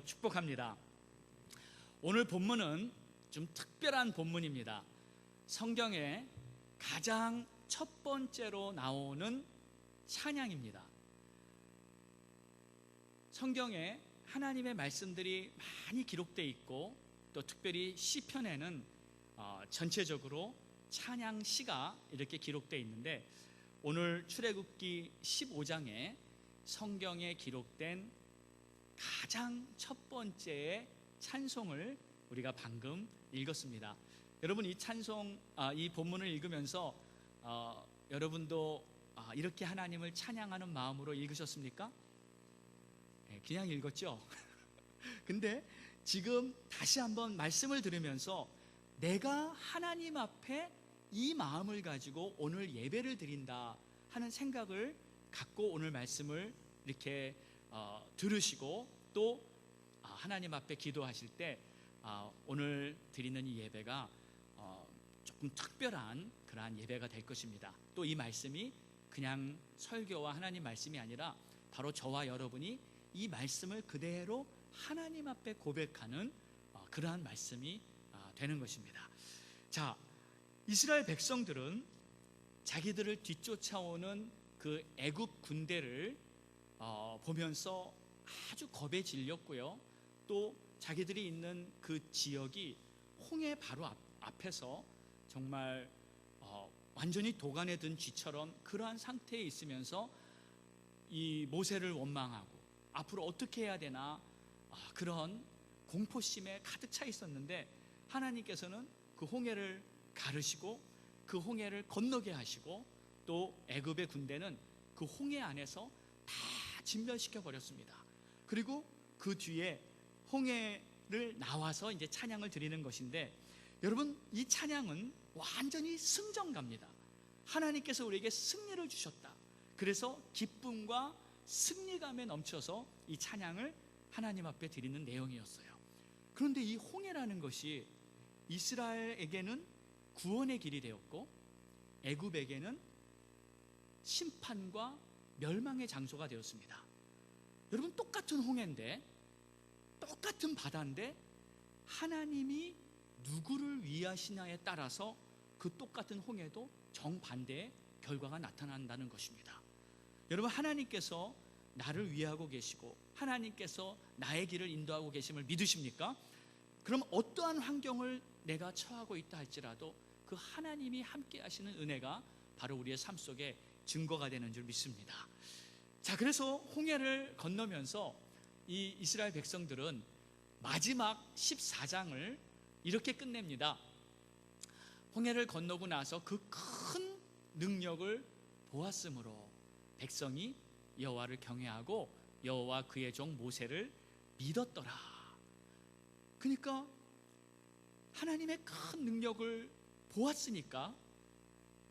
주님으로 축복합니다. 오늘 본문은 좀 특별한 본문입니다. 성경에 가장 첫 번째로 나오는 찬양입니다. 성경에 하나님의 말씀들이 많이 기록되어 있고 또 특별히 시편에는 전체적으로 찬양시가 이렇게 기록되어 있는데, 오늘 출애굽기 15장에 성경에 기록된 가장 첫 번째의 찬송을 우리가 방금 읽었습니다. 여러분, 이 찬송, 이 본문을 읽으면서 여러분도 이렇게 하나님을 찬양하는 마음으로 읽으셨습니까? 그냥 읽었죠? 근데 지금 다시 한번 말씀을 들으면서 내가 하나님 앞에 이 마음을 가지고 오늘 예배를 드린다 하는 생각을 갖고 오늘 말씀을 이렇게 들으시고 또 하나님 앞에 기도하실 때 오늘 드리는 이 예배가 조금 특별한 그러한 예배가 될 것입니다. 또 이 말씀이 그냥 설교와 하나님 말씀이 아니라 바로 저와 여러분이 이 말씀을 그대로 하나님 앞에 고백하는 그러한 말씀이 되는 것입니다. 자, 이스라엘 백성들은 자기들을 뒤쫓아오는 그 애굽 군대를 보면서 아주 겁에 질렸고요. 또 자기들이 있는 그 지역이 홍해 바로 앞에서 정말 완전히 도간에 든 쥐처럼 그러한 상태에 있으면서 이 모세를 원망하고 앞으로 어떻게 해야 되나 그런 공포심에 가득 차 있었는데, 하나님께서는 그 홍해를 가르시고 그 홍해를 건너게 하시고 또 애굽의 군대는 그 홍해 안에서 다 진멸시켜 버렸습니다. 그리고 그 뒤에 홍해를 나와서 이제 찬양을 드리는 것인데, 여러분, 이 찬양은 완전히 승전가입니다. 하나님께서 우리에게 승리를 주셨다. 그래서 기쁨과 승리감에 넘쳐서 이 찬양을 하나님 앞에 드리는 내용이었어요. 그런데 이 홍해라는 것이 이스라엘에게는 구원의 길이 되었고 애굽에게는 심판과 멸망의 장소가 되었습니다. 여러분, 똑같은 홍해인데, 똑같은 바다인데 하나님이 누구를 위하시냐에 따라서 그 똑같은 홍해도 정반대의 결과가 나타난다는 것입니다. 여러분, 하나님께서 나를 위하고 계시고 하나님께서 나의 길을 인도하고 계심을 믿으십니까? 그럼 어떠한 환경을 내가 처하고 있다 할지라도 그 하나님이 함께 하시는 은혜가 바로 우리의 삶 속에 증거가 되는 줄 믿습니다. 자, 그래서 홍해를 건너면서 이 이스라엘 백성들은 마지막 14장을 이렇게 끝냅니다. 홍해를 건너고 나서 그 큰 능력을 보았으므로 백성이 여호와를 경외하고 여호와 그의 종 모세를 믿었더라. 그러니까 하나님의 큰 능력을 보았으니까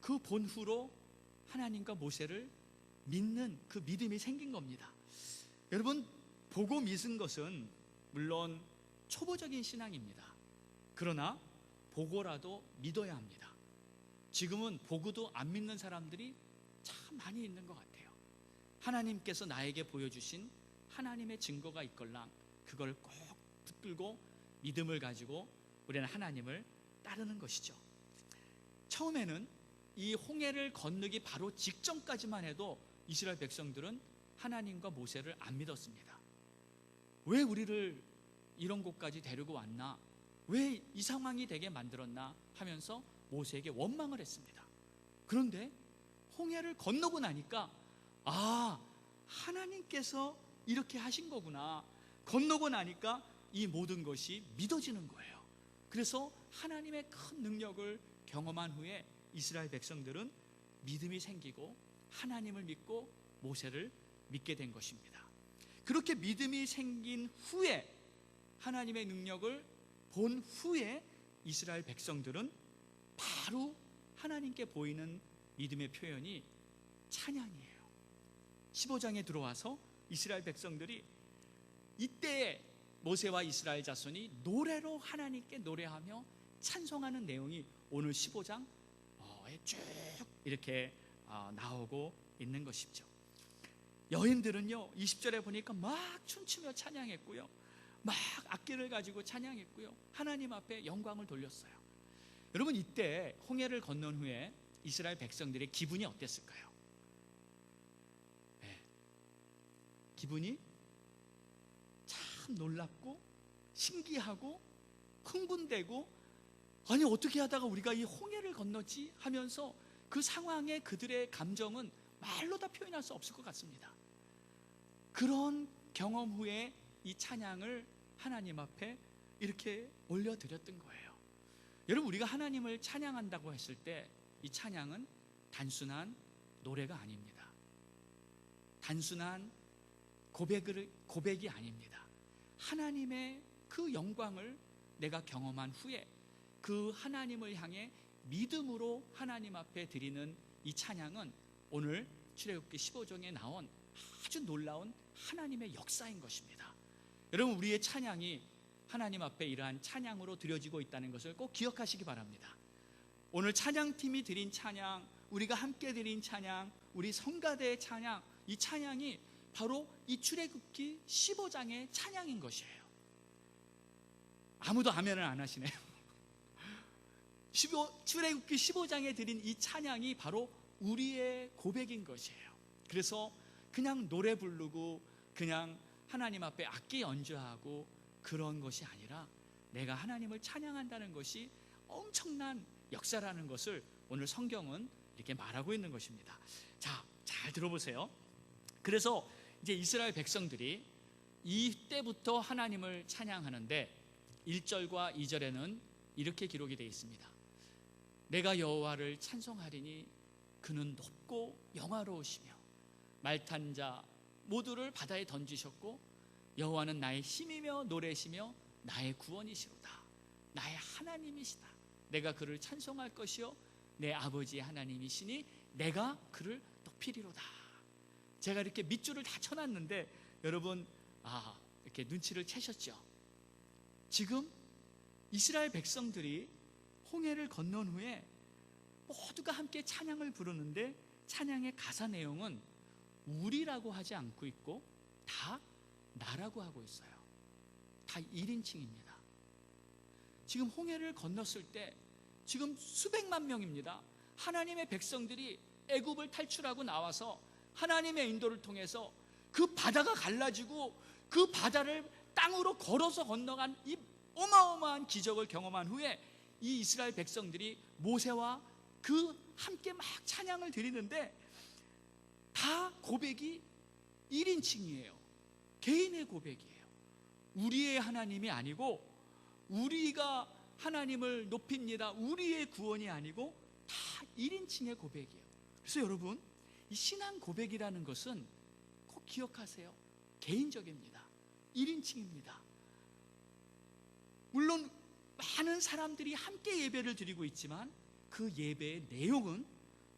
그 본후로 하나님과 모세를 믿는 그 믿음이 생긴 겁니다. 여러분, 보고 믿은 것은 물론 초보적인 신앙입니다. 그러나 보고라도 믿어야 합니다. 지금은 보고도 안 믿는 사람들이 참 많이 있는 것 같아요. 하나님께서 나에게 보여주신 하나님의 증거가 있걸랑 그걸 꼭 붙들고 믿음을 가지고 우리는 하나님을 따르는 것이죠. 처음에는 이 홍해를 건너기 바로 직전까지만 해도 이스라엘 백성들은 하나님과 모세를 안 믿었습니다. 왜 우리를 이런 곳까지 데리고 왔나? 왜 이 상황이 되게 만들었나? 하면서 모세에게 원망을 했습니다. 그런데 홍해를 건너고 나니까 하나님께서 이렇게 하신 거구나. 건너고 나니까 이 모든 것이 믿어지는 거예요. 그래서 하나님의 큰 능력을 경험한 후에 이스라엘 백성들은 믿음이 생기고 하나님을 믿고 모세를 믿게 된 것입니다. 그렇게 믿음이 생긴 후에 하나님의 능력을 본 후에 이스라엘 백성들은 바로 하나님께 보이는 믿음의 표현이 찬양이에요. 15장에 들어와서 이스라엘 백성들이 이때에 모세와 이스라엘 자손이 노래로 하나님께 노래하며 찬송하는 내용이 오늘 15장에 쭉 이렇게 나오고 있는 것이죠. 여인들은요 20절에 보니까 막 춤추며 찬양했고요, 막 악기를 가지고 찬양했고요. 하나님 앞에 영광을 돌렸어요. 여러분, 이때 홍해를 건넌 후에 이스라엘 백성들의 기분이 어땠을까요? 네. 기분이 참 놀랍고 신기하고 흥분되고, 아니 어떻게 하다가 우리가 이 홍해를 건넜지 하면서 그 상황에 그들의 감정은 말로 다 표현할 수 없을 것 같습니다. 그런 경험 후에 이 찬양을 하나님 앞에 이렇게 올려드렸던 거예요. 여러분, 우리가 하나님을 찬양한다고 했을 때 이 찬양은 단순한 노래가 아닙니다. 단순한 고백이 아닙니다. 하나님의 그 영광을 내가 경험한 후에 그 하나님을 향해 믿음으로 하나님 앞에 드리는 이 찬양은 오늘 출애굽기 15장에 나온 아주 놀라운 하나님의 역사인 것입니다. 여러분, 우리의 찬양이 하나님 앞에 이러한 찬양으로 드려지고 있다는 것을 꼭 기억하시기 바랍니다. 오늘 찬양팀이 드린 찬양, 우리가 함께 드린 찬양, 우리 성가대의 찬양, 이 찬양이 바로 이 출애굽기 15장의 찬양인 것이에요. 아무도 아멘을 안 하시네요. 출애굽기 15장에 드린 이 찬양이 바로 우리의 고백인 것이에요. 그래서 그냥 노래 부르고 그냥 하나님 앞에 악기 연주하고 그런 것이 아니라 내가 하나님을 찬양한다는 것이 엄청난 역사라는 것을 오늘 성경은 이렇게 말하고 있는 것입니다. 자, 잘 들어보세요. 그래서 이제 이스라엘 백성들이 이때부터 하나님을 찬양하는데 1절과 2절에는 이렇게 기록이 되어 있습니다. 내가 여호와를 찬송하리니 그는 높고 영화로우시며 말탄 자 모두를 바다에 던지셨고 여호와는 나의 힘이며 노래시며 나의 구원이시로다. 나의 하나님이시다. 내가 그를 찬송할 것이요 내 아버지의 하나님이시니 내가 그를 높이리로다. 제가 이렇게 밑줄을 다 쳐놨는데 여러분, 이렇게 눈치를 채셨죠? 지금 이스라엘 백성들이 홍해를 건넌 후에 모두가 함께 찬양을 부르는데 찬양의 가사 내용은 우리라고 하지 않고 있고 다 나라고 하고 있어요. 다 1인칭입니다. 지금 홍해를 건넜을 때 지금 수백만 명입니다. 하나님의 백성들이 애굽을 탈출하고 나와서 하나님의 인도를 통해서 그 바다가 갈라지고 그 바다를 땅으로 걸어서 건너간 이 어마어마한 기적을 경험한 후에 이 이스라엘 백성들이 모세와 그 함께 막 찬양을 드리는데 다 고백이 1인칭이에요. 개인의 고백이에요. 우리의 하나님이 아니고 우리가 하나님을 높입니다. 우리의 구원이 아니고 다 1인칭의 고백이에요. 그래서 여러분, 이 신앙 고백이라는 것은 꼭 기억하세요. 개인적입니다. 1인칭입니다. 물론 많은 사람들이 함께 예배를 드리고 있지만 그 예배의 내용은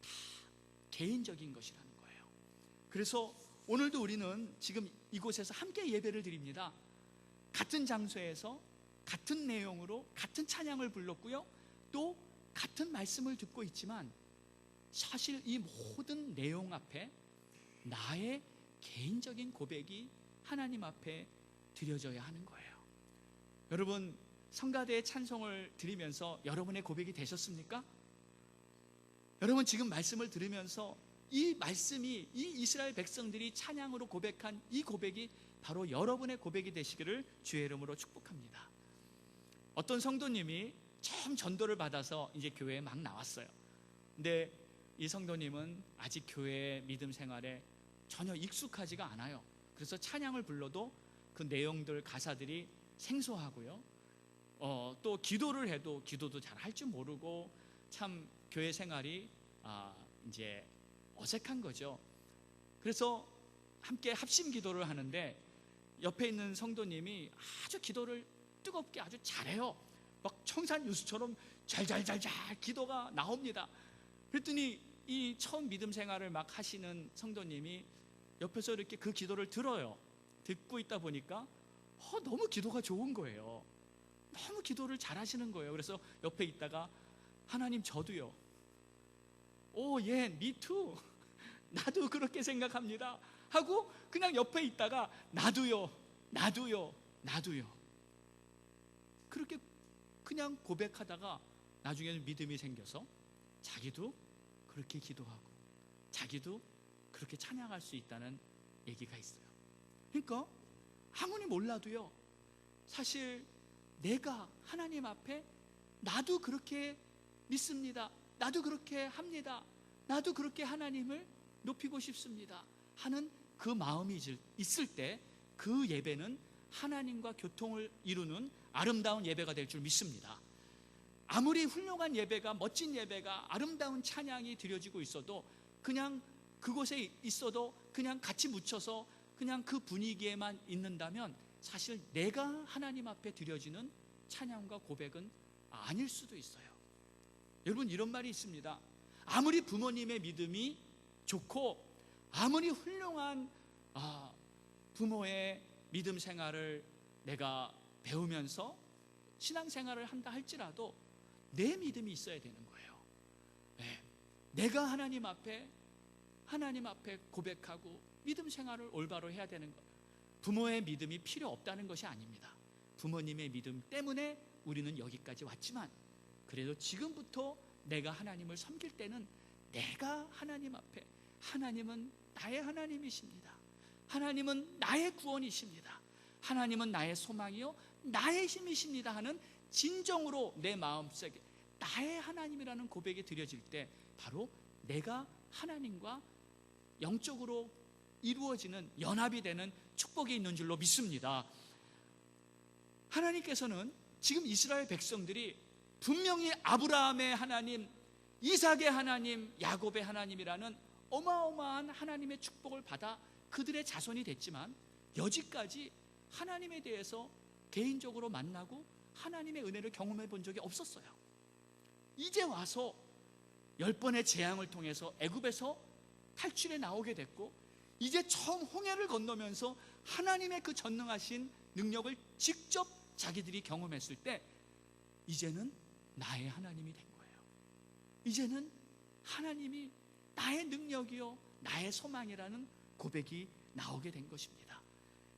다 개인적인 것이라는 거예요. 그래서 오늘도 우리는 지금 이곳에서 함께 예배를 드립니다. 같은 장소에서 같은 내용으로 같은 찬양을 불렀고요, 또 같은 말씀을 듣고 있지만 사실 이 모든 내용 앞에 나의 개인적인 고백이 하나님 앞에 드려져야 하는 거예요. 여러분, 성가대의 찬송을 드리면서 여러분의 고백이 되셨습니까? 여러분, 지금 말씀을 들으면서 이 말씀이, 이 이스라엘 백성들이 찬양으로 고백한 이 고백이 바로 여러분의 고백이 되시기를 주의 이름으로 축복합니다. 어떤 성도님이 처음 전도를 받아서 이제 교회에 막 나왔어요. 근데 이 성도님은 아직 교회 믿음 생활에 전혀 익숙하지가 않아요. 그래서 찬양을 불러도 그 내용들, 가사들이 생소하고요, 또 기도를 해도 기도도 잘 할 줄 모르고 참 교회 생활이 이제 어색한 거죠. 그래서 함께 합심 기도를 하는데 옆에 있는 성도님이 아주 기도를 뜨겁게 아주 잘해요. 막 청산 유수처럼 잘잘잘잘 기도가 나옵니다. 그랬더니 이 처음 믿음 생활을 막 하시는 성도님이 옆에서 이렇게 그 기도를 들어요. 듣고 있다 보니까 너무 기도가 좋은 거예요. 너무 기도를 잘하시는 거예요. 그래서 옆에 있다가 하나님, 저도요. 예, me too. 나도 그렇게 생각합니다 하고 그냥 옆에 있다가 나도요 나도요. 그렇게 그냥 고백하다가 나중에는 믿음이 생겨서 자기도 그렇게 기도하고 자기도 그렇게 찬양할 수 있다는 얘기가 있어요. 그러니까 아무리 몰라도요, 사실 내가 하나님 앞에 나도 그렇게 믿습니다, 나도 그렇게 합니다, 나도 그렇게 하나님을 높이고 싶습니다 하는 그 마음이 있을 때 그 예배는 하나님과 교통을 이루는 아름다운 예배가 될 줄 믿습니다. 아무리 훌륭한 예배가, 멋진 예배가, 아름다운 찬양이 드려지고 있어도 그냥 그곳에 있어도 그냥 같이 묻혀서 그냥 그 분위기에만 있는다면 사실 내가 하나님 앞에 드려지는 찬양과 고백은 아닐 수도 있어요. 여러분, 이런 말이 있습니다. 아무리 부모님의 믿음이 좋고 아무리 훌륭한 부모의 믿음 생활을 내가 배우면서 신앙생활을 한다 할지라도 내 믿음이 있어야 되는 거예요. 네. 내가 하나님 앞에 고백하고 믿음 생활을 올바로 해야 되는 거예요. 부모의 믿음이 필요 없다는 것이 아닙니다. 부모님의 믿음 때문에 우리는 여기까지 왔지만 그래도 지금부터 내가 하나님을 섬길 때는 내가 하나님 앞에, 하나님은 나의 하나님이십니다, 하나님은 나의 구원이십니다, 하나님은 나의 소망이요 나의 힘이십니다 하는 진정으로 내 마음속에 나의 하나님이라는 고백이 드려질 때 바로 내가 하나님과 영적으로 이루어지는, 연합이 되는 축복이 있는 줄로 믿습니다. 하나님께서는 지금 이스라엘 백성들이 분명히 아브라함의 하나님, 이삭의 하나님, 야곱의 하나님이라는 어마어마한 하나님의 축복을 받아 그들의 자손이 됐지만 여지까지 하나님에 대해서 개인적으로 만나고 하나님의 은혜를 경험해 본 적이 없었어요. 이제 와서 10번의 재앙을 통해서 애굽에서 탈출해 나오게 됐고 이제 처음 홍해를 건너면서 하나님의 그 전능하신 능력을 직접 자기들이 경험했을 때 이제는 나의 하나님이 된 거예요. 이제는 하나님이 나의 능력이요 나의 소망이라는 고백이 나오게 된 것입니다.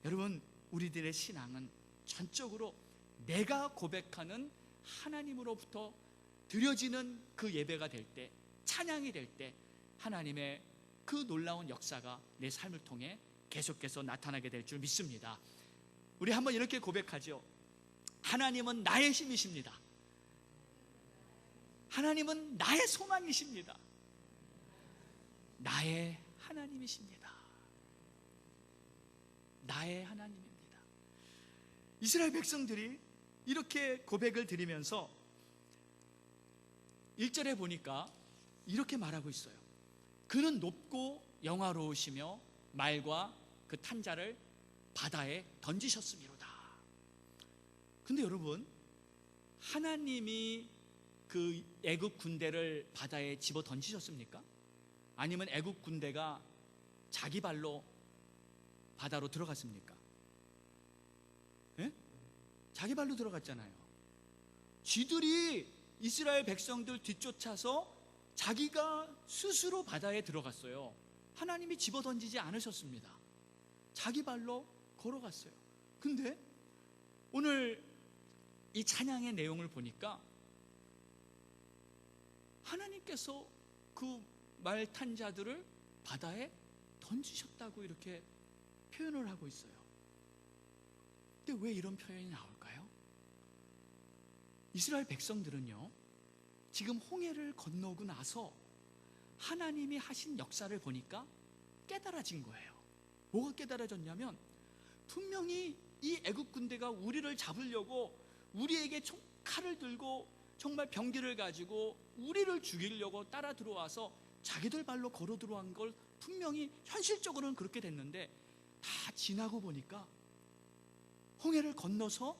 여러분, 우리들의 신앙은 전적으로 내가 고백하는 하나님으로부터 드려지는 그 예배가 될 때, 찬양이 될 때 하나님의 그 놀라운 역사가 내 삶을 통해 계속해서 나타나게 될 줄 믿습니다. 우리 한번 이렇게 고백하죠. 하나님은 나의 힘이십니다. 하나님은 나의 소망이십니다. 나의 하나님이십니다. 나의 하나님입니다. 이스라엘 백성들이 이렇게 고백을 드리면서 1절에 보니까 이렇게 말하고 있어요. 그는 높고 영화로우시며 말과 그 탄자를 바다에 던지셨음이로다. 근데 여러분, 하나님이 그 애굽 군대를 바다에 집어 던지셨습니까? 아니면 애굽 군대가 자기 발로 바다로 들어갔습니까? 예? 자기 발로 들어갔잖아요. 쥐들이 이스라엘 백성들 뒤쫓아서 자기가 스스로 바다에 들어갔어요. 하나님이 집어던지지 않으셨습니다. 자기 발로 걸어갔어요. 근데 오늘 이 찬양의 내용을 보니까 하나님께서 그 말 탄 자들을 바다에 던지셨다고 이렇게 표현을 하고 있어요. 근데 왜 이런 표현이 나올까요? 이스라엘 백성들은요, 지금 홍해를 건너고 나서 하나님이 하신 역사를 보니까 깨달아진 거예요. 뭐가 깨달아졌냐면 분명히 이 애굽 군대가 우리를 잡으려고 우리에게 칼을 들고 정말 병기를 가지고 우리를 죽이려고 따라 들어와서 자기들 발로 걸어 들어간 걸 분명히 현실적으로는 그렇게 됐는데 다 지나고 보니까 홍해를 건너서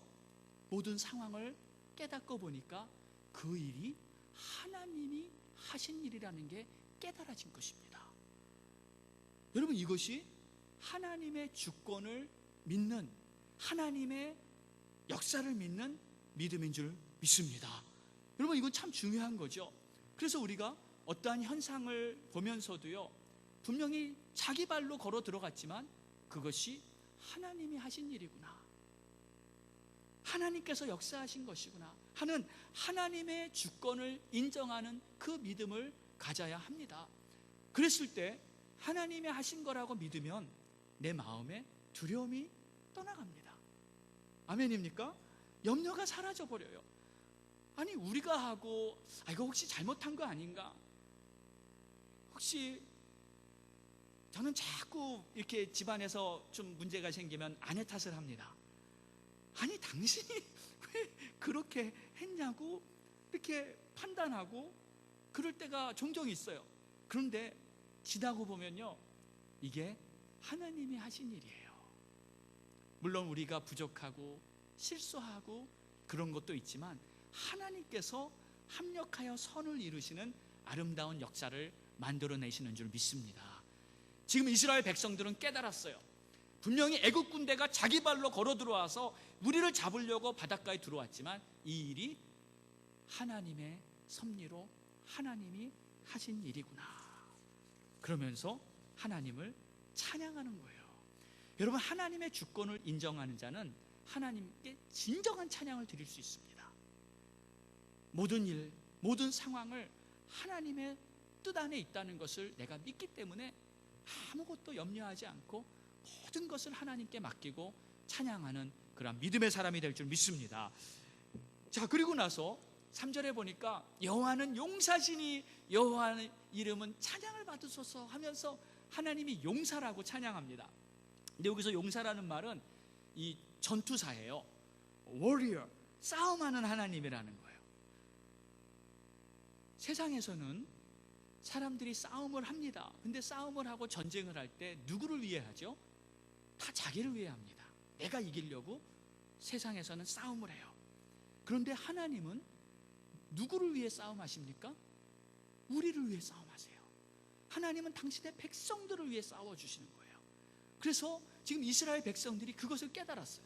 모든 상황을 깨닫고 보니까 그 일이 하나님이 하신 일이라는 게 깨달아진 것입니다. 여러분, 이것이 하나님의 주권을 믿는, 하나님의 역사를 믿는 믿음인 줄 믿습니다. 여러분, 이건 참 중요한 거죠. 그래서 우리가 어떠한 현상을 보면서도요, 분명히 자기 발로 걸어 들어갔지만 그것이 하나님이 하신 일이구나, 하나님께서 역사하신 것이구나 하는 하나님의 주권을 인정하는 그 믿음을 가져야 합니다. 그랬을 때 하나님이 하신 거라고 믿으면 내 마음에 두려움이 떠나갑니다. 아멘입니까? 염려가 사라져 버려요. 아니 우리가 하고 이거 혹시 잘못한 거 아닌가? 혹시 저는 자꾸 이렇게 집안에서 좀 문제가 생기면 아내 탓을 합니다. 아니 당신이 왜 그렇게 했냐고 이렇게 판단하고 그럴 때가 종종 있어요. 그런데 지나고 보면요, 이게 하나님이 하신 일이에요. 물론 우리가 부족하고 실수하고 그런 것도 있지만 하나님께서 합력하여 선을 이루시는 아름다운 역사를 만들어내시는 줄 믿습니다. 지금 이스라엘 백성들은 깨달았어요. 분명히 애국 군대가 자기 발로 걸어 들어와서 우리를 잡으려고 바닷가에 들어왔지만 이 일이 하나님의 섭리로 하나님이 하신 일이구나 그러면서 하나님을 찬양하는 거예요. 여러분, 하나님의 주권을 인정하는 자는 하나님께 진정한 찬양을 드릴 수 있습니다. 모든 일, 모든 상황을 하나님의 뜻 안에 있다는 것을 내가 믿기 때문에 아무것도 염려하지 않고 모든 것을 하나님께 맡기고 찬양하는 그런 믿음의 사람이 될 줄 믿습니다. 자, 그리고 나서 3절에 보니까 여호와는 용사시니 여호와의 이름은 찬양을 받으소서 하면서 하나님이 용사라고 찬양합니다. 근데 여기서 용사라는 말은 이 전투사예요. warrior, 싸움하는 하나님이라는 거예요. 세상에서는 사람들이 싸움을 합니다. 근데 싸움을 하고 전쟁을 할 때 누구를 위해 하죠? 다 자기를 위해 합니다. 내가 이기려고 세상에서는 싸움을 해요. 그런데 하나님은 누구를 위해 싸움하십니까? 우리를 위해 싸움하세요. 하나님은 당신의 백성들을 위해 싸워주시는 거예요. 그래서 지금 이스라엘 백성들이 그것을 깨달았어요.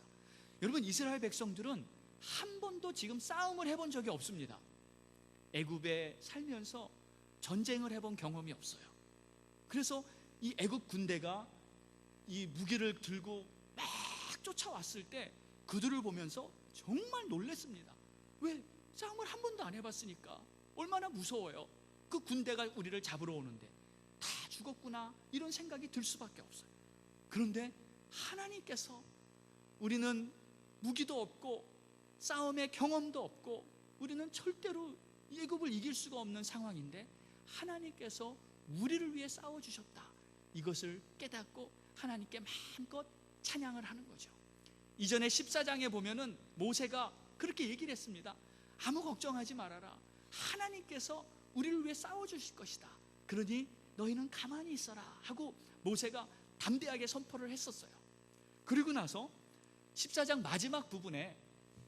여러분, 이스라엘 백성들은 한 번도 지금 싸움을 해본 적이 없습니다. 애굽에 살면서 전쟁을 해본 경험이 없어요. 그래서 이 애굽 군대가 이 무기를 들고 막 쫓아왔을 때 그들을 보면서 정말 놀랐습니다. 왜? 싸움을 한 번도 안 해봤으니까 얼마나 무서워요. 그 군대가 우리를 잡으러 오는데 다 죽었구나 이런 생각이 들 수밖에 없어요. 그런데 하나님께서 우리는 무기도 없고 싸움의 경험도 없고 우리는 절대로 애굽을 이길 수가 없는 상황인데 하나님께서 우리를 위해 싸워주셨다, 이것을 깨닫고 하나님께 마음껏 찬양을 하는 거죠. 이전에 14장에 보면은 모세가 그렇게 얘기를 했습니다. 아무 걱정하지 말아라. 하나님께서 우리를 위해 싸워주실 것이다. 그러니 너희는 가만히 있어라 하고 모세가 담대하게 선포를 했었어요. 그리고 나서 14장 마지막 부분에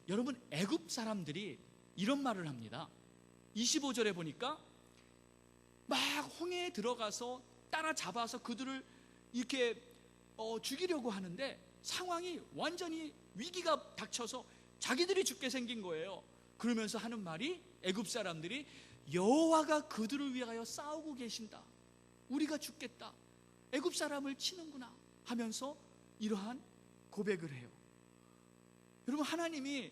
여러분, 애굽 사람들이 이런 말을 합니다. 25절에 보니까 막 홍해에 들어가서 따라잡아서 그들을 이렇게 죽이려고 하는데 상황이 완전히 위기가 닥쳐서 자기들이 죽게 생긴 거예요. 그러면서 하는 말이, 애굽 사람들이 여호와가 그들을 위하여 싸우고 계신다, 우리가 죽겠다, 애굽 사람을 치는구나 하면서 이러한 고백을 해요. 여러분, 하나님이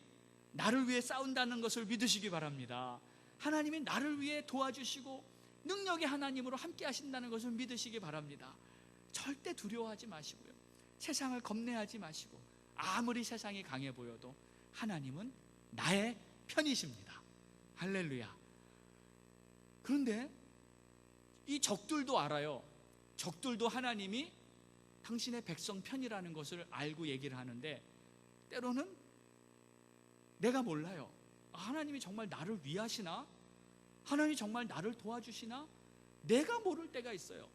나를 위해 싸운다는 것을 믿으시기 바랍니다. 하나님이 나를 위해 도와주시고 능력의 하나님으로 함께 하신다는 것을 믿으시기 바랍니다. 절대 두려워하지 마시고요, 세상을 겁내하지 마시고, 아무리 세상이 강해 보여도 하나님은 나의 편이십니다. 할렐루야. 그런데 이 적들도 알아요. 적들도 하나님이 당신의 백성 편이라는 것을 알고 얘기를 하는데 때로는 내가 몰라요. 하나님이 정말 나를 위하시나? 하나님이 정말 나를 도와주시나? 내가 모를 때가 있어요.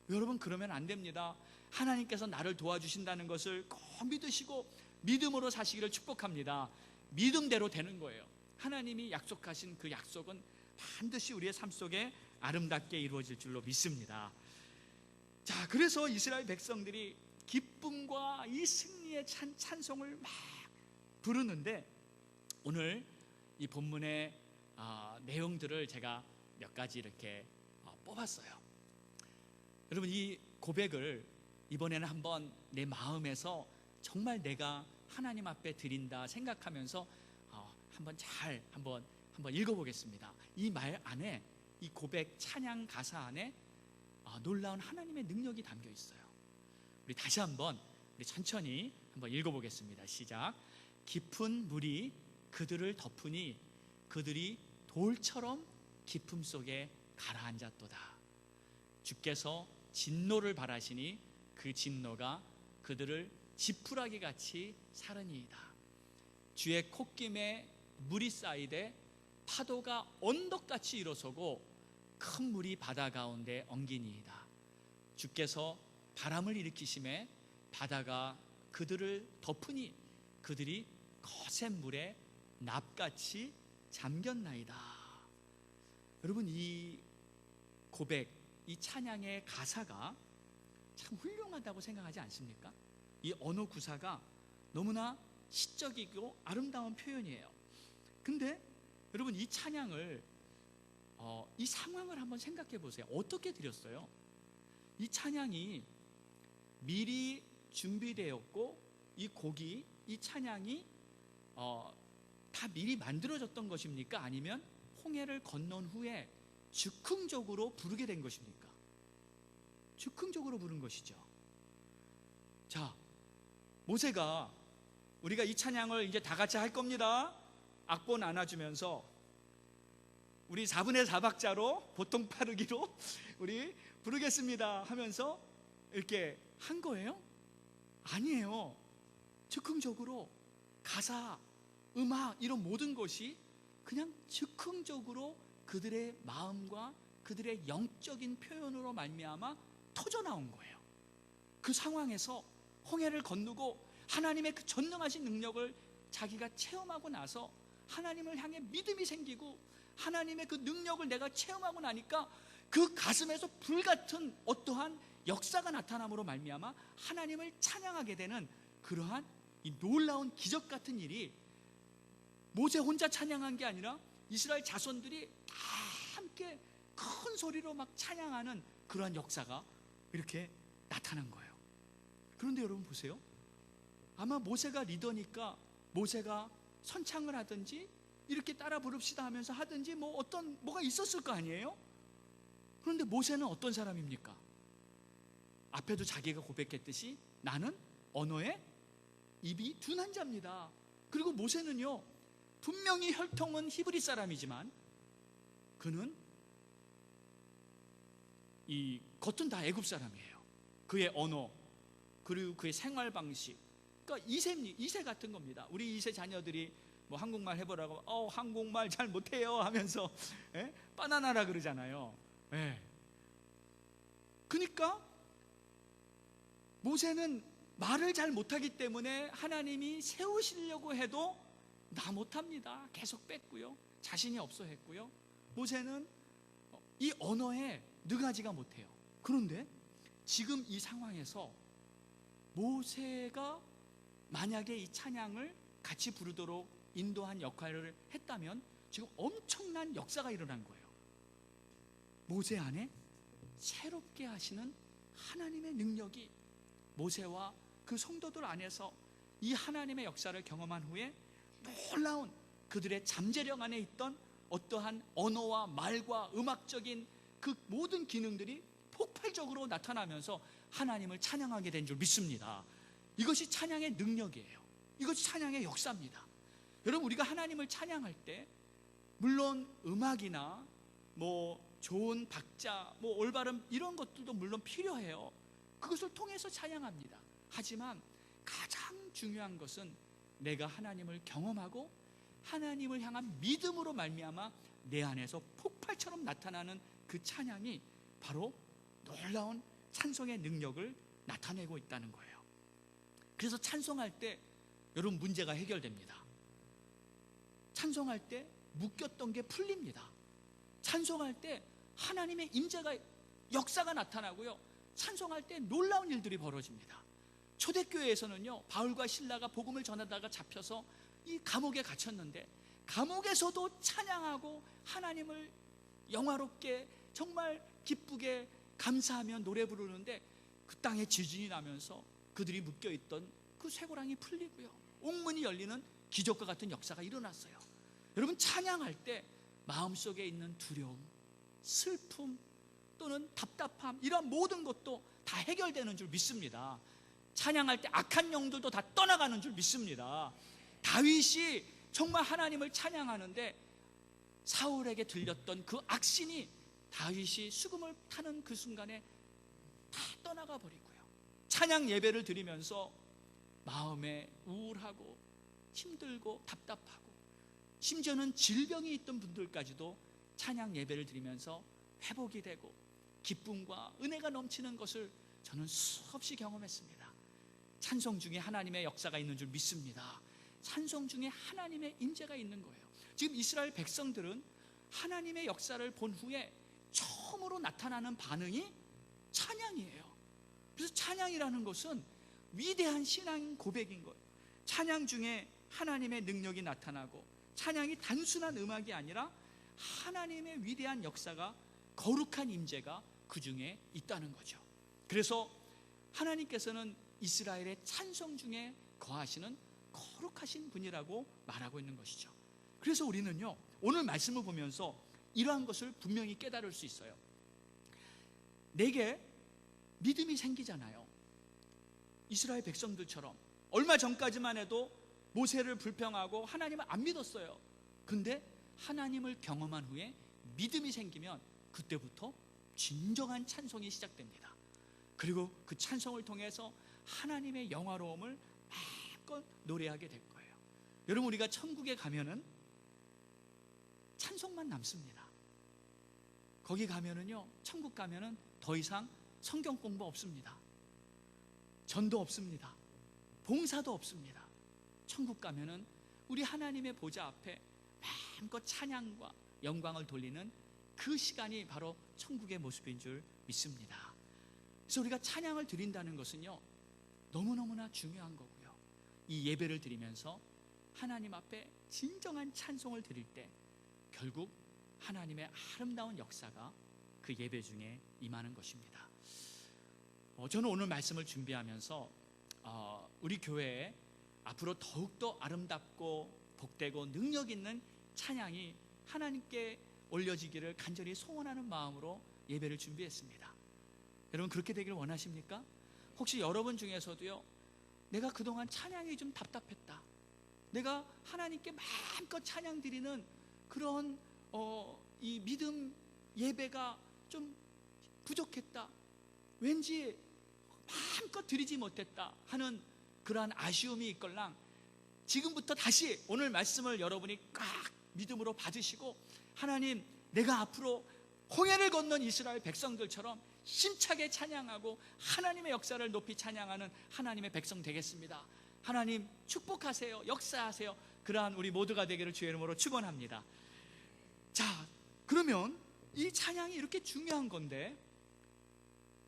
여러분, 그러면 안 됩니다. 하나님께서 나를 도와주신다는 것을 꼭 믿으시고 믿음으로 사시기를 축복합니다. 믿음대로 되는 거예요. 하나님이 약속하신 그 약속은 반드시 우리의 삶 속에 아름답게 이루어질 줄로 믿습니다. 자, 그래서 이스라엘 백성들이 기쁨과 이 승리의 찬송을 막 부르는데 오늘 이 본문의 내용들을 제가 몇 가지 이렇게 뽑았어요. 여러분, 이 고백을 이번에는 한번 내 마음에서 정말 내가 하나님 앞에 드린다 생각하면서 한번 읽어보겠습니다. 이 말 안에, 이 고백 찬양 가사 안에 놀라운 하나님의 능력이 담겨 있어요. 우리 다시 우리 천천히 한번 읽어보겠습니다. 시작. 깊은 물이 그들을 덮으니 그들이 돌처럼 깊음 속에 가라앉았도다. 주께서 진노를 바라시니 그 진노가 그들을 지푸라기 같이 사르니이다. 주의 콧김에 물이 쌓이되 파도가 언덕같이 일어서고 큰 물이 바다 가운데 엉기니이다. 주께서 바람을 일으키심에 바다가 그들을 덮으니 그들이 거센 물에 납같이 잠겼나이다. 여러분, 이 고백, 이 찬양의 가사가 참 훌륭하다고 생각하지 않습니까? 이 언어 구사가 너무나 시적이고 아름다운 표현이에요. 근데 여러분, 이 찬양을 이 상황을 한번 생각해 보세요. 어떻게 드렸어요? 이 찬양이 미리 준비되었고, 이 곡이, 이 찬양이 다 미리 만들어졌던 것입니까? 아니면 홍해를 건넌 후에 즉흥적으로 부르게 된 것입니까? 즉흥적으로 부른 것이죠. 자, 모세가 우리가 이 찬양을 이제 다 같이 할 겁니다. 악보 나눠주면서 우리 4분의 4박자로 보통 빠르기로 우리 부르겠습니다 하면서 이렇게 한 거예요? 아니에요. 즉흥적으로 가사, 음악, 이런 모든 것이 그냥 즉흥적으로 그들의 마음과 그들의 영적인 표현으로 말미암아 터져 나온 거예요. 그 상황에서 홍해를 건너고 하나님의 그 전능하신 능력을 자기가 체험하고 나서 하나님을 향해 믿음이 생기고 하나님의 그 능력을 내가 체험하고 나니까 그 가슴에서 불같은 어떠한 역사가 나타남으로 말미암아 하나님을 찬양하게 되는 그러한 이 놀라운 기적 같은 일이 모세 혼자 찬양한 게 아니라 이스라엘 자손들이 다 함께 큰 소리로 막 찬양하는 그러한 역사가 이렇게 나타난 거예요. 그런데 여러분 보세요. 아마 모세가 리더니까 모세가 선창을 하든지 이렇게 따라 부릅시다 하면서 하든지 뭐가 있었을 거 아니에요? 그런데 모세는 어떤 사람입니까? 앞에도 자기가 고백했듯이 나는 언어에 입이 둔한 자입니다. 그리고 모세는요, 분명히 혈통은 히브리 사람이지만 그는 이 겉은 다 애굽 사람이에요. 그의 언어 그리고 그의 생활 방식, 그러니까 이세 같은 겁니다. 우리 이세 자녀들이 뭐 한국말 해보라고 한국말 잘 못해요 하면서 바나나라 그러잖아요. 그러니까 모세는 말을 잘 못하기 때문에 하나님이 세우시려고 해도 나 못합니다 계속 뺐고요, 자신이 없어 했고요. 모세는 이 언어에 능하지가 못해요. 그런데 지금 이 상황에서 모세가 만약에 이 찬양을 같이 부르도록 인도한 역할을 했다면 지금 엄청난 역사가 일어난 거예요. 모세 안에 새롭게 하시는 하나님의 능력이 모세와 그 성도들 안에서 이 하나님의 역사를 경험한 후에 놀라운 그들의 잠재력 안에 있던 어떠한 언어와 말과 음악적인 그 모든 기능들이 폭발적으로 나타나면서 하나님을 찬양하게 된 줄 믿습니다. 이것이 찬양의 능력이에요. 이것이 찬양의 역사입니다. 여러분, 우리가 하나님을 찬양할 때 물론 음악이나 좋은 박자, 올바른 이런 것들도 물론 필요해요. 그것을 통해서 찬양합니다. 하지만 가장 중요한 것은 내가 하나님을 경험하고 하나님을 향한 믿음으로 말미암아 내 안에서 폭발처럼 나타나는 그 찬양이 바로 놀라운 찬송의 능력을 나타내고 있다는 거예요. 그래서 찬송할 때 여러분 문제가 해결됩니다. 찬송할 때 묶였던 게 풀립니다. 찬송할 때 하나님의 임재가, 역사가 나타나고요, 찬송할 때 놀라운 일들이 벌어집니다. 초대교회에서는요, 바울과 실라가 복음을 전하다가 잡혀서 이 감옥에 갇혔는데 감옥에서도 찬양하고 하나님을 영화롭게 정말 기쁘게 감사하며 노래 부르는데 그 땅에 지진이 나면서 그들이 묶여있던 그 쇠고랑이 풀리고요, 옥문이 열리는 기적과 같은 역사가 일어났어요. 여러분, 찬양할 때 마음속에 있는 두려움, 슬픔 또는 답답함, 이런 모든 것도 다 해결되는 줄 믿습니다. 찬양할 때 악한 영들도 다 떠나가는 줄 믿습니다. 다윗이 정말 하나님을 찬양하는데 사울에게 들렸던 그 악신이 다윗이 수금을 타는 그 순간에 다 떠나가 버리고요. 찬양 예배를 드리면서 마음에 우울하고 힘들고 답답하고 심지어는 질병이 있던 분들까지도 찬양 예배를 드리면서 회복이 되고 기쁨과 은혜가 넘치는 것을 저는 수없이 경험했습니다. 찬송 중에 하나님의 역사가 있는 줄 믿습니다. 찬송 중에 하나님의 임재가 있는 거예요. 지금 이스라엘 백성들은 하나님의 역사를 본 후에 처음으로 나타나는 반응이 찬양이에요. 그래서 찬양이라는 것은 위대한 신앙 고백인 거예요. 찬양 중에 하나님의 능력이 나타나고 찬양이 단순한 음악이 아니라 하나님의 위대한 역사가, 거룩한 임재가 그 중에 있다는 거죠. 그래서 하나님께서는 이스라엘의 찬송 중에 거하시는 거룩하신 분이라고 말하고 있는 것이죠. 그래서 우리는요, 오늘 말씀을 보면서 이러한 것을 분명히 깨달을 수 있어요. 내게 믿음이 생기잖아요. 이스라엘 백성들처럼 얼마 전까지만 해도 모세를 불평하고 하나님을 안 믿었어요. 근데 하나님을 경험한 후에 믿음이 생기면 그때부터 진정한 찬송이 시작됩니다. 그리고 그 찬송을 통해서 하나님의 영화로움을 마음껏 노래하게 될 거예요. 여러분, 우리가 천국에 가면은 찬송만 남습니다. 거기 가면은요, 천국 가면은 더 이상 성경 공부 없습니다. 전도 없습니다. 봉사도 없습니다. 천국 가면은 우리 하나님의 보좌 앞에 마음껏 찬양과 영광을 돌리는 그 시간이 바로 천국의 모습인 줄 믿습니다. 그래서 우리가 찬양을 드린다는 것은요, 너무너무나 중요한 거고요. 이 예배를 드리면서 하나님 앞에 진정한 찬송을 드릴 때 결국 하나님의 아름다운 역사가 그 예배 중에 임하는 것입니다. 저는 오늘 말씀을 준비하면서 우리 교회에 앞으로 더욱더 아름답고 복되고 능력 있는 찬양이 하나님께 올려지기를 간절히 소원하는 마음으로 예배를 준비했습니다. 여러분, 그렇게 되기를 원하십니까? 혹시 여러분 중에서도요, 내가 그동안 찬양이 좀 답답했다, 내가 하나님께 마음껏 찬양 드리는 그런 이 믿음 예배가 좀 부족했다, 왠지 마음껏 드리지 못했다 하는 그러한 아쉬움이 있걸랑 지금부터 다시 오늘 말씀을 여러분이 꽉 믿음으로 받으시고, 하나님, 내가 앞으로 홍해를 건넌 이스라엘 백성들처럼 힘차게 찬양하고 하나님의 역사를 높이 찬양하는 하나님의 백성 되겠습니다. 하나님 축복하세요, 역사하세요. 그러한 우리 모두가 되기를 주의 이름으로 축원합니다. 자, 그러면 이 찬양이 이렇게 중요한 건데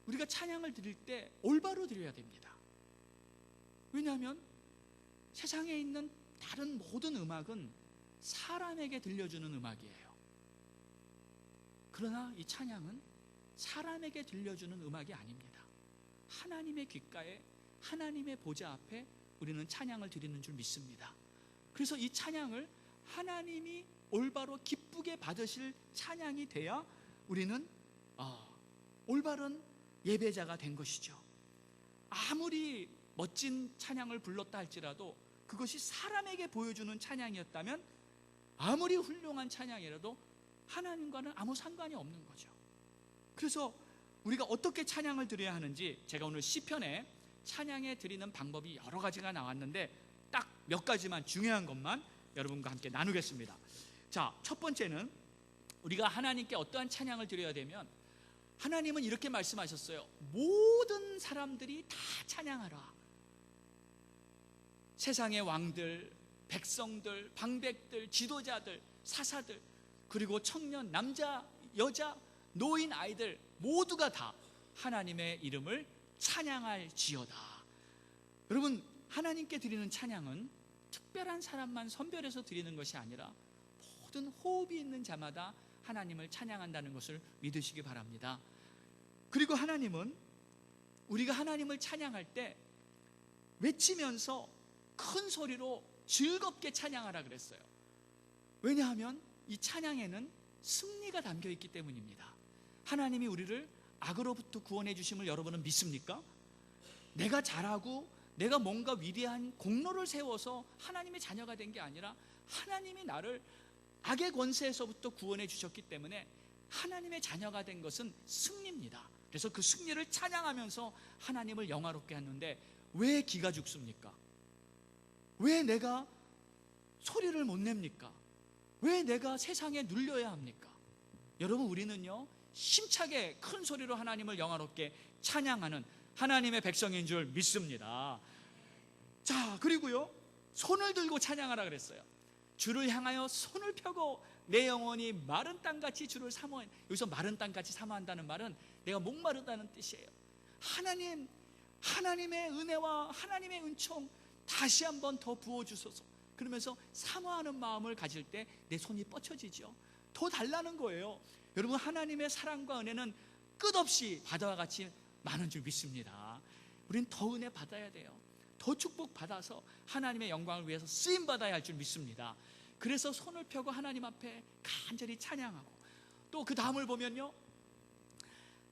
우리가 찬양을 드릴 때 올바로 드려야 됩니다. 왜냐하면 세상에 있는 다른 모든 음악은 사람에게 들려주는 음악이에요. 그러나 이 찬양은 사람에게 들려주는 음악이 아닙니다. 하나님의 귓가에, 하나님의 보좌 앞에 우리는 찬양을 드리는 줄 믿습니다. 그래서 이 찬양을 하나님이 올바로 기쁘게 받으실 찬양이 돼야 우리는 올바른 예배자가 된 것이죠. 아무리 멋진 찬양을 불렀다 할지라도 그것이 사람에게 보여주는 찬양이었다면 아무리 훌륭한 찬양이라도 하나님과는 아무 상관이 없는 거죠. 그래서 우리가 어떻게 찬양을 드려야 하는지, 제가 오늘 시편에 찬양에 드리는 방법이 여러 가지가 나왔는데 딱 몇 가지만, 중요한 것만 여러분과 함께 나누겠습니다. 자, 첫 번째는 우리가 하나님께 어떠한 찬양을 드려야 되면, 하나님은 이렇게 말씀하셨어요. 모든 사람들이 다 찬양하라. 세상의 왕들, 백성들, 방백들, 지도자들, 사사들, 그리고 청년, 남자, 여자, 노인, 아이들 모두가 다 하나님의 이름을 찬양할지어다. 여러분, 하나님께 드리는 찬양은 특별한 사람만 선별해서 드리는 것이 아니라 모든 호흡이 있는 자마다 하나님을 찬양한다는 것을 믿으시기 바랍니다. 그리고 하나님은 우리가 하나님을 찬양할 때 외치면서 큰 소리로 즐겁게 찬양하라 그랬어요. 왜냐하면 이 찬양에는 승리가 담겨 있기 때문입니다. 하나님이 우리를 악으로부터 구원해 주심을 여러분은 믿습니까? 내가 잘하고 내가 뭔가 위대한 공로를 세워서 하나님의 자녀가 된 게 아니라 하나님이 나를 악의 권세에서부터 구원해 주셨기 때문에 하나님의 자녀가 된 것은 승리입니다. 그래서 그 승리를 찬양하면서 하나님을 영화롭게 하는데, 왜 기가 죽습니까? 왜 내가 소리를 못 냅니까? 왜 내가 세상에 눌려야 합니까? 여러분, 우리는요 힘차게 큰 소리로 하나님을 영화롭게 찬양하는 하나님의 백성인 줄 믿습니다. 자, 그리고요 손을 들고 찬양하라 그랬어요. 주를 향하여 손을 펴고 내 영혼이 마른 땅같이 주를 사모해. 여기서 마른 땅같이 사모한다는 말은 내가 목마르다는 뜻이에요. 하나님의 은혜와 하나님의 은총 다시 한번 더 부어주소서. 그러면서 사모하는 마음을 가질 때 내 손이 뻗쳐지죠. 더 달라는 거예요. 여러분, 하나님의 사랑과 은혜는 끝없이 바다와 같이 많은 줄 믿습니다. 우린 더 은혜 받아야 돼요. 더 축복 받아서 하나님의 영광을 위해서 쓰임 받아야 할 줄 믿습니다. 그래서 손을 펴고 하나님 앞에 간절히 찬양하고, 또 그 다음을 보면요,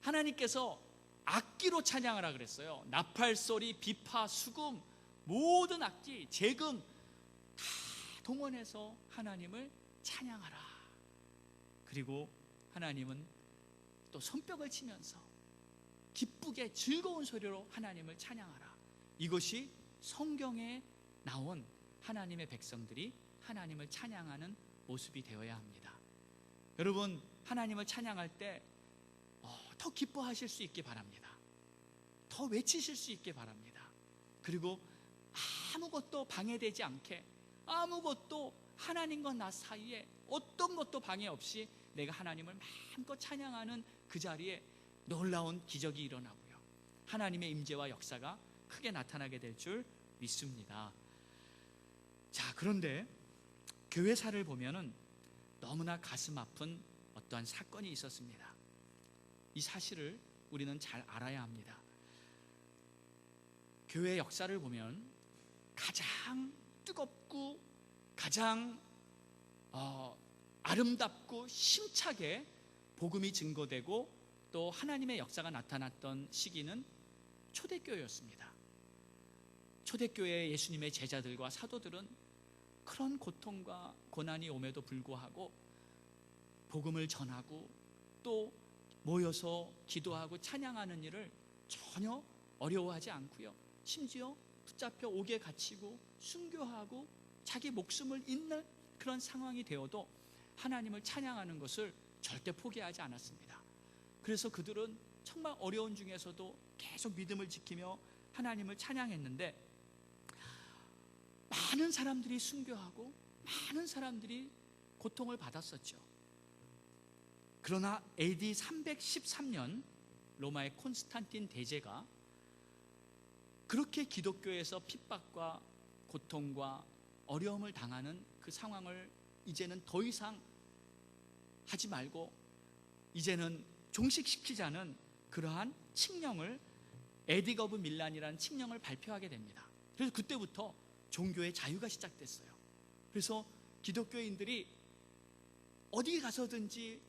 하나님께서 악기로 찬양하라 그랬어요. 나팔소리, 비파, 수금, 모든 악기, 재금 다 동원해서 하나님을 찬양하라. 그리고 하나님은 또 손뼉을 치면서 기쁘게 즐거운 소리로 하나님을 찬양하라. 이것이 성경에 나온 하나님의 백성들이 하나님을 찬양하는 모습이 되어야 합니다. 여러분, 하나님을 찬양할 때 더 기뻐하실 수 있게 바랍니다. 더 외치실 수 있게 바랍니다. 그리고 아무것도 방해되지 않게, 아무것도 하나님과 나 사이에 어떤 것도 방해 없이 내가 하나님을 마음껏 찬양하는 그 자리에 놀라운 기적이 일어나고요, 하나님의 임재와 역사가 크게 나타나게 될 줄 믿습니다. 자, 그런데 교회사를 보면은 너무나 가슴 아픈 어떠한 사건이 있었습니다. 이 사실을 우리는 잘 알아야 합니다. 교회 역사를 보면 가장 뜨겁고 가장 아름답고 힘차게 복음이 증거되고 또 하나님의 역사가 나타났던 시기는 초대교회였습니다. 초대교회의 예수님의 제자들과 사도들은 그런 고통과 고난이 옴에도 불구하고 복음을 전하고 또 모여서 기도하고 찬양하는 일을 전혀 어려워하지 않고요, 심지어 붙잡혀 옥에 갇히고 순교하고 자기 목숨을 잇는 그런 상황이 되어도 하나님을 찬양하는 것을 절대 포기하지 않았습니다. 그래서 그들은 정말 어려운 중에서도 계속 믿음을 지키며 하나님을 찬양했는데, 많은 사람들이 순교하고 많은 사람들이 고통을 받았었죠. 그러나 AD 313년 로마의 콘스탄틴 대제가 그렇게 기독교에서 핍박과 고통과 어려움을 당하는 그 상황을 이제는 더 이상 하지 말고 이제는 종식시키자는 그러한 칙령을, 에딕 오브 밀란이라는 칙령을 발표하게 됩니다. 그래서 그때부터 종교의 자유가 시작됐어요. 그래서 기독교인들이 어디 가서든지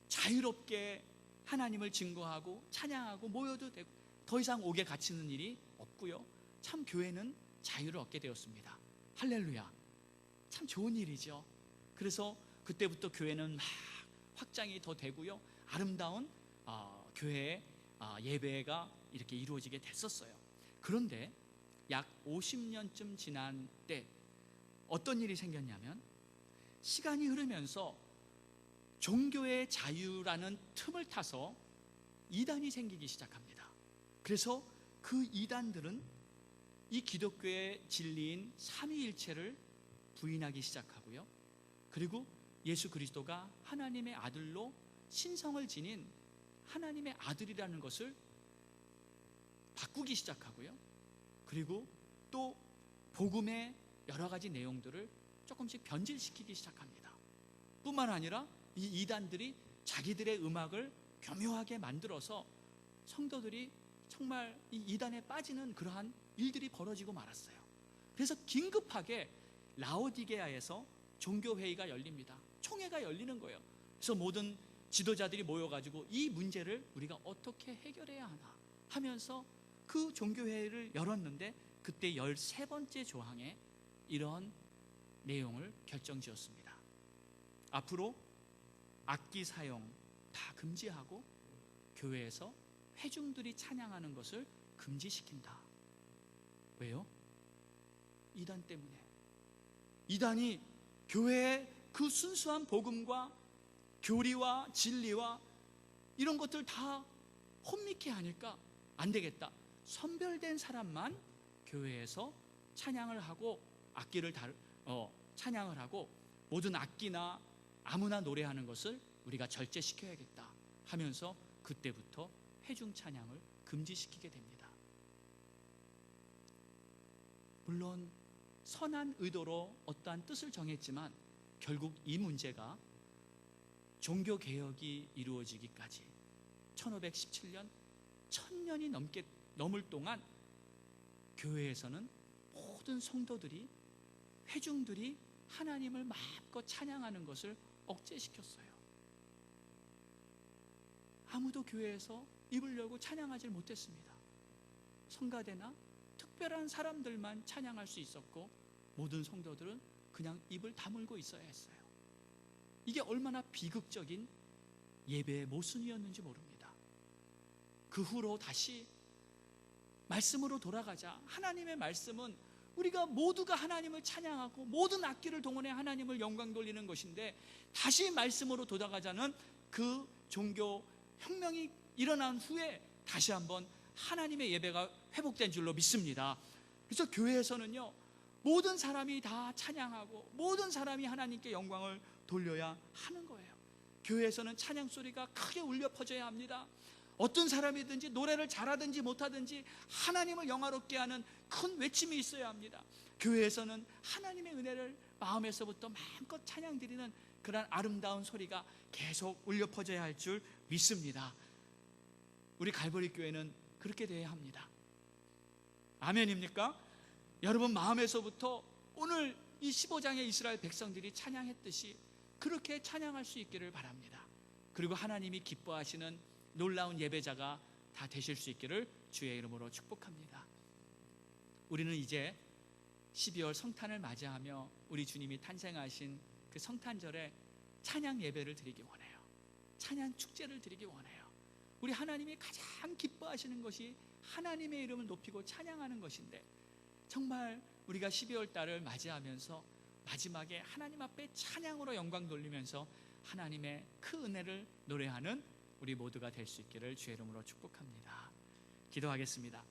자유롭게 하나님을 증거하고 찬양하고 모여도 되고, 더 이상 옥에 갇히는 일이 없고요, 참 교회는 자유를 얻게 되었습니다. 할렐루야, 참 좋은 일이죠. 그래서 그때부터 교회는 막 확장이 더 되고요, 아름다운 교회의 예배가 이렇게 이루어지게 됐었어요. 그런데 약 50년쯤 지난 때 어떤 일이 생겼냐면, 시간이 흐르면서 종교의 자유라는 틈을 타서 이단이 생기기 시작합니다. 그래서 그 이단들은 이 기독교의 진리인 삼위일체를 부인하기 시작하고요, 그리고 예수 그리스도가 하나님의 아들로 신성을 지닌 하나님의 아들이라는 것을 바꾸기 시작하고요, 그리고 또 복음의 여러 가지 내용들을 조금씩 변질시키기 시작합니다. 뿐만 아니라 이 이단들이 자기들의 음악을 교묘하게 만들어서 성도들이 정말 이 이단에 빠지는 그러한 일들이 벌어지고 말았어요. 그래서 긴급하게 라오디게아에서 종교회의가 열립니다. 총회가 열리는 거예요. 그래서 모든 지도자들이 모여가지고 이 문제를 우리가 어떻게 해결해야 하나 하면서 그 종교회의를 열었는데, 그때 13번째 조항에 이런 내용을 결정지었습니다. 앞으로 악기 사용 다 금지하고 교회에서 회중들이 찬양하는 것을 금지시킨다. 왜요? 이단 때문에. 이단이 교회의 그 순수한 복음과 교리와 진리와 이런 것들 다 혼미케 하니까 안 되겠다. 선별된 사람만 교회에서 찬양을 하고 악기를 찬양을 하고 모든 악기나 아무나 노래하는 것을 우리가 절제시켜야겠다 하면서 그때부터 회중 찬양을 금지시키게 됩니다. 물론 선한 의도로 어떠한 뜻을 정했지만 결국 이 문제가 종교개혁이 이루어지기까지 1517년 1000년이 넘을 동안 교회에서는 모든 성도들이, 회중들이 하나님을 마음껏 찬양하는 것을 억제시켰어요. 아무도 교회에서 입을 열고 찬양하지 못했습니다. 성가대나 특별한 사람들만 찬양할 수 있었고, 모든 성도들은 그냥 입을 다물고 있어야 했어요. 이게 얼마나 비극적인 예배의 모순이었는지 모릅니다. 그 후로 다시 말씀으로 돌아가자. 하나님의 말씀은 우리가 모두가 하나님을 찬양하고 모든 악기를 동원해 하나님을 영광 돌리는 것인데, 다시 말씀으로 돌아가자는 그 종교 혁명이 일어난 후에 다시 한번 하나님의 예배가 회복된 줄로 믿습니다. 그래서 교회에서는요, 모든 사람이 다 찬양하고 모든 사람이 하나님께 영광을 돌려야 하는 거예요. 교회에서는 찬양 소리가 크게 울려 퍼져야 합니다. 어떤 사람이든지 노래를 잘하든지 못하든지 하나님을 영화롭게 하는 큰 외침이 있어야 합니다. 교회에서는 하나님의 은혜를 마음에서부터 마음껏 찬양 드리는 그런 아름다운 소리가 계속 울려 퍼져야 할 줄 믿습니다. 우리 갈보리 교회는 그렇게 되어야 합니다. 아멘입니까? 여러분 마음에서부터 오늘 이 15장의 이스라엘 백성들이 찬양했듯이 그렇게 찬양할 수 있기를 바랍니다. 그리고 하나님이 기뻐하시는 놀라운 예배자가 다 되실 수 있기를 주의 이름으로 축복합니다. 우리는 이제 12월 성탄을 맞이하며 우리 주님이 탄생하신 그 성탄절에 찬양 예배를 드리기 원해요. 찬양 축제를 드리기 원해요. 우리 하나님이 가장 기뻐하시는 것이 하나님의 이름을 높이고 찬양하는 것인데, 정말 우리가 12월 달을 맞이하면서 마지막에 하나님 앞에 찬양으로 영광 돌리면서 하나님의 그 은혜를 노래하는 우리 모두가 될 수 있기를 주의 이름으로 축복합니다. 기도하겠습니다.